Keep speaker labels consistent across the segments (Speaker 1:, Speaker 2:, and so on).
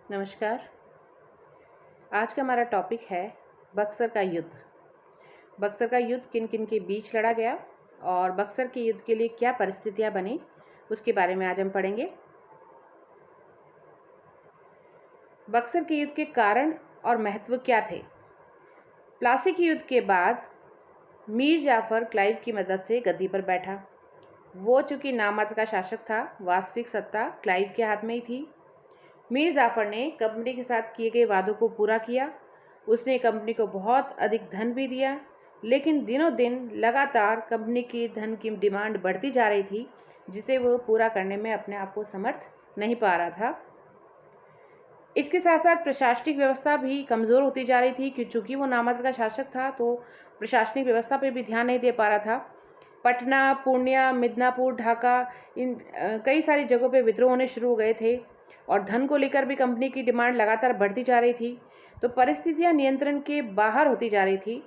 Speaker 1: नमस्कार। आज का हमारा टॉपिक है बक्सर का युद्ध। बक्सर का युद्ध किन किन के बीच लड़ा गया और बक्सर के युद्ध के लिए क्या परिस्थितियां बनी, उसके बारे में आज हम पढ़ेंगे। बक्सर के युद्ध के कारण और महत्व क्या थे। प्लासी के युद्ध के बाद मीर जाफर क्लाइव की मदद से गद्दी पर बैठा। वो चूंकि नाममात्र का शासक था, वास्तविक सत्ता क्लाइव के हाथ में ही थी। मीर जाफर ने कंपनी के साथ किए गए वादों को पूरा किया। उसने कंपनी को बहुत अधिक धन भी दिया, लेकिन दिनों दिन लगातार कंपनी की धन की डिमांड बढ़ती जा रही थी, जिसे वो पूरा करने में अपने आप को समर्थ नहीं पा रहा था। इसके साथ साथ प्रशासनिक व्यवस्था भी कमज़ोर होती जा रही थी, क्योंकि चूँकि वो नाममात्र का शासक था तो प्रशासनिक व्यवस्था पर भी ध्यान नहीं दे पा रहा था। पटना, पूर्णिया, मिदनापुर, ढाका, इन कई सारी जगहों पे विद्रोह होने शुरू हो गए थे और धन को लेकर भी कंपनी की डिमांड लगातार बढ़ती जा रही थी। तो परिस्थितियां नियंत्रण के बाहर होती जा रही थी।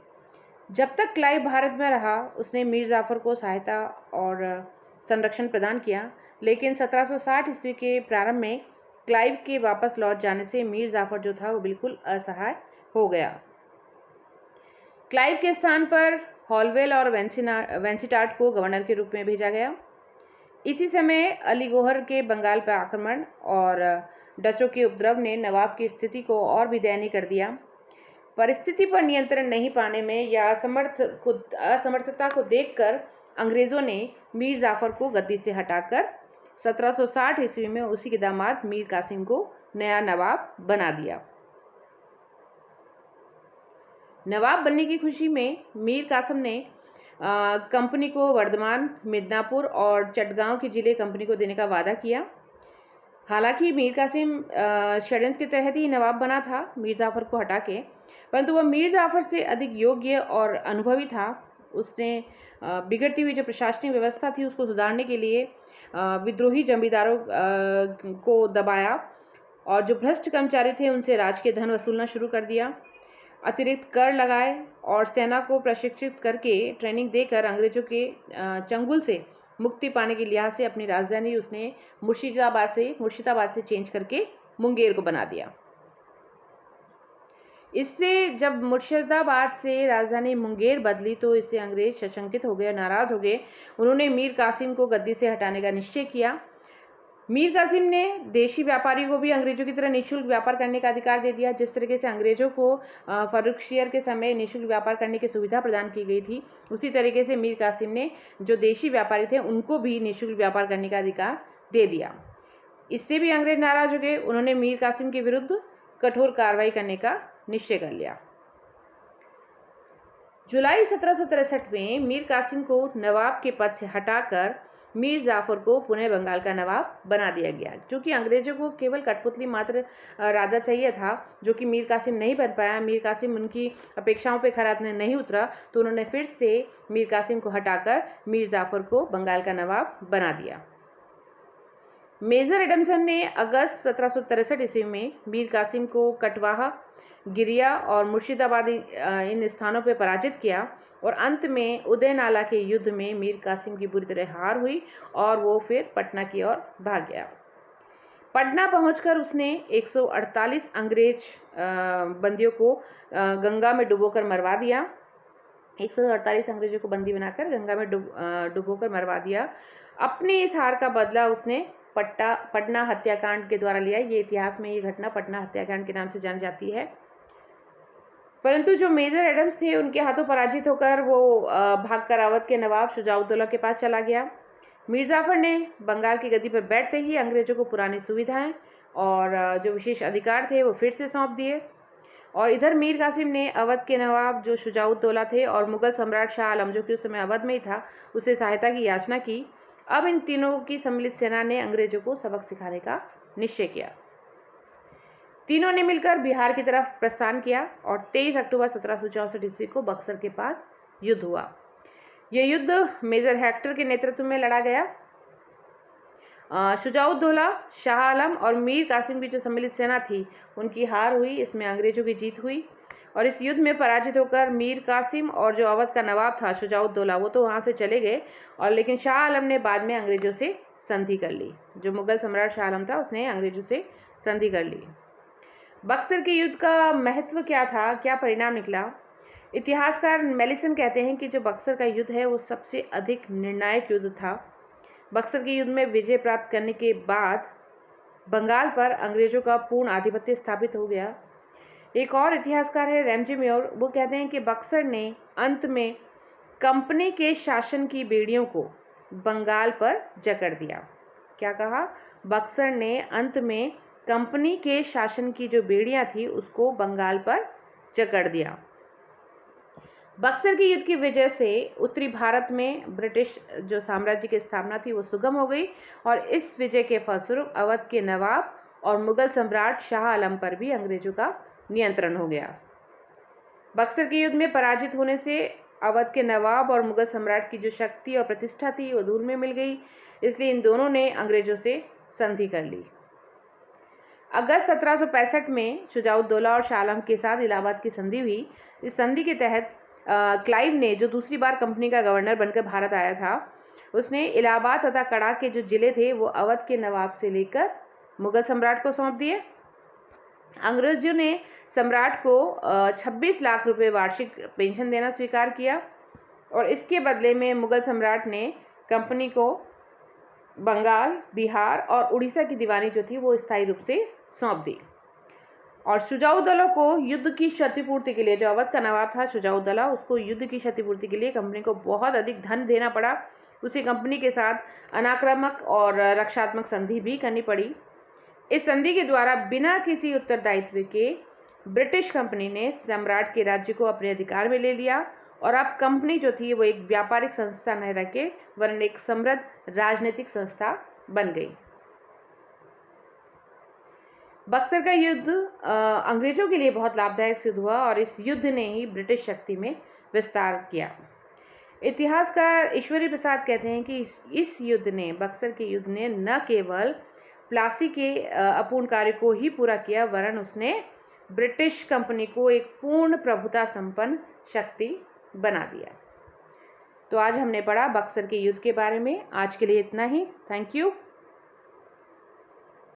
Speaker 1: जब तक क्लाइव भारत में रहा, उसने मीर जाफर को सहायता और संरक्षण प्रदान किया, लेकिन 1760 ईस्वी के प्रारंभ में क्लाइव के वापस लौट जाने से मीर जाफर जो था वो बिल्कुल असहाय हो गया। क्लाइव के स्थान पर हॉलवेल और वेंसिटार्ट को गवर्नर के रूप में भेजा गया। इसी समय अलीगोहर के बंगाल पर आक्रमण और डचों के उपद्रव ने नवाब की स्थिति को और भी दयनीय कर दिया। परिस्थिति पर नियंत्रण नहीं पाने में या असमर्थता को देखकर अंग्रेजों ने मीर जाफर को गद्दी से हटाकर 1760 ईस्वी में उसी के दामाद मीर कासिम को नया नवाब बना दिया। नवाब बनने की खुशी में मीर कासिम ने कंपनी को वर्धमान, मिदनापुर और चटगांव के जिले कंपनी को देने का वादा किया। हालांकि मीर कासिम षड्यंत्र के तहत ही नवाब बना था मीर जाफर को हटा के, परंतु वह मीर जाफर से अधिक योग्य और अनुभवी था। उसने बिगड़ती हुई जो प्रशासनिक व्यवस्था थी उसको सुधारने के लिए विद्रोही जमींदारों को दबाया और जो भ्रष्ट कर्मचारी थे उनसे राजकीय धन वसूलना शुरू कर दिया। अतिरिक्त कर लगाए और सेना को प्रशिक्षित करके ट्रेनिंग देकर अंग्रेजों के चंगुल से मुक्ति पाने के लिहाज से अपनी राजधानी उसने मुर्शिदाबाद से चेंज करके मुंगेर को बना दिया। इससे जब मुर्शिदाबाद से राजधानी मुंगेर बदली तो इससे अंग्रेज सशंकित हो गए, नाराज हो गए। उन्होंने मीर कासिम को गद्दी से हटाने का निश्चय किया। मीर कासिम ने देशी व्यापारियों को भी अंग्रेजों की तरह निःशुल्क व्यापार करने का अधिकार दे दिया। जिस तरीके से अंग्रेजों को फर्रुखशियर के समय निःशुल्क व्यापार करने की सुविधा प्रदान की गई थी, उसी तरीके से मीर कासिम ने जो देशी व्यापारी थे उनको भी निःशुल्क व्यापार करने का अधिकार दे दिया। इससे भी अंग्रेज नाराज हो गए। उन्होंने मीर कासिम के विरुद्ध कठोर कार्रवाई करने का निश्चय कर लिया। जुलाई 1763 में मीर कासिम को नवाब के पद से हटाकर मीर जाफर को पुनः बंगाल का नवाब बना दिया गया। क्योंकि अंग्रेजों को केवल कठपुतली मात्र राजा चाहिए था, जो कि मीर कासिम नहीं बन पाया। मीर कासिम उनकी अपेक्षाओं पर खरा नहीं उतरा, तो उन्होंने फिर से मीर कासिम को हटाकर मीर जाफर को बंगाल का नवाब बना दिया। मेजर एडमसन ने अगस्त 1763 ईस्वी में मीर कासिम को कटवाहा, गिरिया और मुर्शिदाबाद इन स्थानों पर पराजित किया और अंत में उदयनाला के युद्ध में मीर कासिम की बुरी तरह हार हुई और वो फिर पटना की ओर भाग गया। पटना पहुंचकर उसने 148 अंग्रेज बंदियों को गंगा में डुबोकर मरवा दिया। 148 अंग्रेजों को बंदी बनाकर गंगा में डुबोकर मरवा दिया। अपनी इस हार का बदला उसने पटना हत्याकांड के द्वारा लिया। ये इतिहास में ये घटना पटना हत्याकांड के नाम से जानी जाती है। परंतु जो मेजर एडम्स थे उनके हाथों पराजित होकर वो भागकर अवध के नवाब शुजाउद्दौला के पास चला गया। मीर जाफर ने बंगाल की गद्दी पर बैठते ही अंग्रेजों को पुरानी सुविधाएं और जो विशेष अधिकार थे वो फिर से सौंप दिए। और इधर मीर कासिम ने अवध के नवाब जो शुजाउद्दौला थे और मुगल सम्राट शाह आलम जो कि उस समय अवध में ही था, उससे सहायता की याचना की। अब इन तीनों की सम्मिलित सेना ने अंग्रेजों को सबक सिखाने का निश्चय किया। तीनों ने मिलकर बिहार की तरफ प्रस्थान किया और 23 अक्टूबर 1764 ईस्वी को बक्सर के पास युद्ध हुआ। यह युद्ध मेजर हेक्टर के नेतृत्व में लड़ा गया। शुजाउद्दौला, शाह आलम और मीर कासिम की जो सम्मिलित सेना थी उनकी हार हुई, इसमें अंग्रेजों की जीत हुई और इस युद्ध में पराजित होकर मीर कासिम और जो अवध का नवाब था शुजाउद्दौला, वो तो वहाँ से चले गए और लेकिन शाह आलम ने बाद में अंग्रेजों से संधि कर ली। जो मुगल सम्राट शाह आलम था उसने अंग्रेजों से संधि कर ली। बक्सर के युद्ध का महत्व क्या था, क्या परिणाम निकला? इतिहासकार मेलिसन कहते हैं कि जो बक्सर का युद्ध है वो सबसे अधिक निर्णायक युद्ध था। बक्सर के युद्ध में विजय प्राप्त करने के बाद बंगाल पर अंग्रेजों का पूर्ण आधिपत्य स्थापित हो गया। एक और इतिहासकार है रैमजी म्योर, वो कहते हैं कि बक्सर ने अंत में कंपनी के शासन की बेड़ियों को बंगाल पर जकड़ दिया। क्या कहा? बक्सर ने अंत में कंपनी के शासन की जो बेड़ियां थी उसको बंगाल पर जकड़ दिया। बक्सर के युद्ध की वजह से उत्तरी भारत में ब्रिटिश जो साम्राज्य की स्थापना थी वो सुगम हो गई और इस विजय के फलस्वरूप अवध के नवाब और मुगल सम्राट शाह आलम पर भी अंग्रेजों का नियंत्रण हो गया। बक्सर के युद्ध में पराजित होने से अवध के नवाब और मुगल सम्राट की जो शक्ति और प्रतिष्ठा थी वो धूल में मिल गई, इसलिए इन दोनों ने अंग्रेजों से संधि कर ली। अगस्त 1765 में शुजाउद्दौला और शाह आलम के साथ इलाहाबाद की संधि हुई। इस संधि के तहत क्लाइव ने, जो दूसरी बार कंपनी का गवर्नर बनकर भारत आया था, उसने इलाहाबाद तथा कड़ा के जो जिले थे वो अवध के नवाब से लेकर मुगल सम्राट को सौंप दिए। अंग्रेजों ने सम्राट को 26 लाख रुपए वार्षिक पेंशन देना स्वीकार किया और इसके बदले में मुगल सम्राट ने कंपनी को बंगाल, बिहार और उड़ीसा की दीवानी जो थी वो स्थायी रूप से सौंप दी। और शुजाउद्दौला को युद्ध की क्षतिपूर्ति के लिए, जो अवध का नवाब था शुजाउद्दौला, उसको युद्ध की क्षतिपूर्ति के लिए कंपनी को बहुत अधिक धन देना पड़ा। उसी कंपनी के साथ अनाक्रामक और रक्षात्मक संधि भी करनी पड़ी। इस संधि के द्वारा बिना किसी उत्तरदायित्व के ब्रिटिश कंपनी ने सम्राट के राज्य को अपने अधिकार में ले लिया और अब कंपनी जो थी वो एक व्यापारिक संस्था न रह के वरन एक समृद्ध राजनीतिक संस्था बन गई। बक्सर का युद्ध अंग्रेजों के लिए बहुत लाभदायक सिद्ध हुआ और इस युद्ध ने ही ब्रिटिश शक्ति में विस्तार किया। इतिहासकार ईश्वरी प्रसाद कहते हैं कि इस युद्ध ने, बक्सर के युद्ध ने न केवल प्लासी के अपूर्ण कार्य को ही पूरा किया वरन उसने ब्रिटिश कंपनी को एक पूर्ण प्रभुता संपन्न शक्ति बना दिया। तो आज हमने पढ़ा बक्सर के युद्ध के बारे में। आज के लिए इतना ही। Thank you.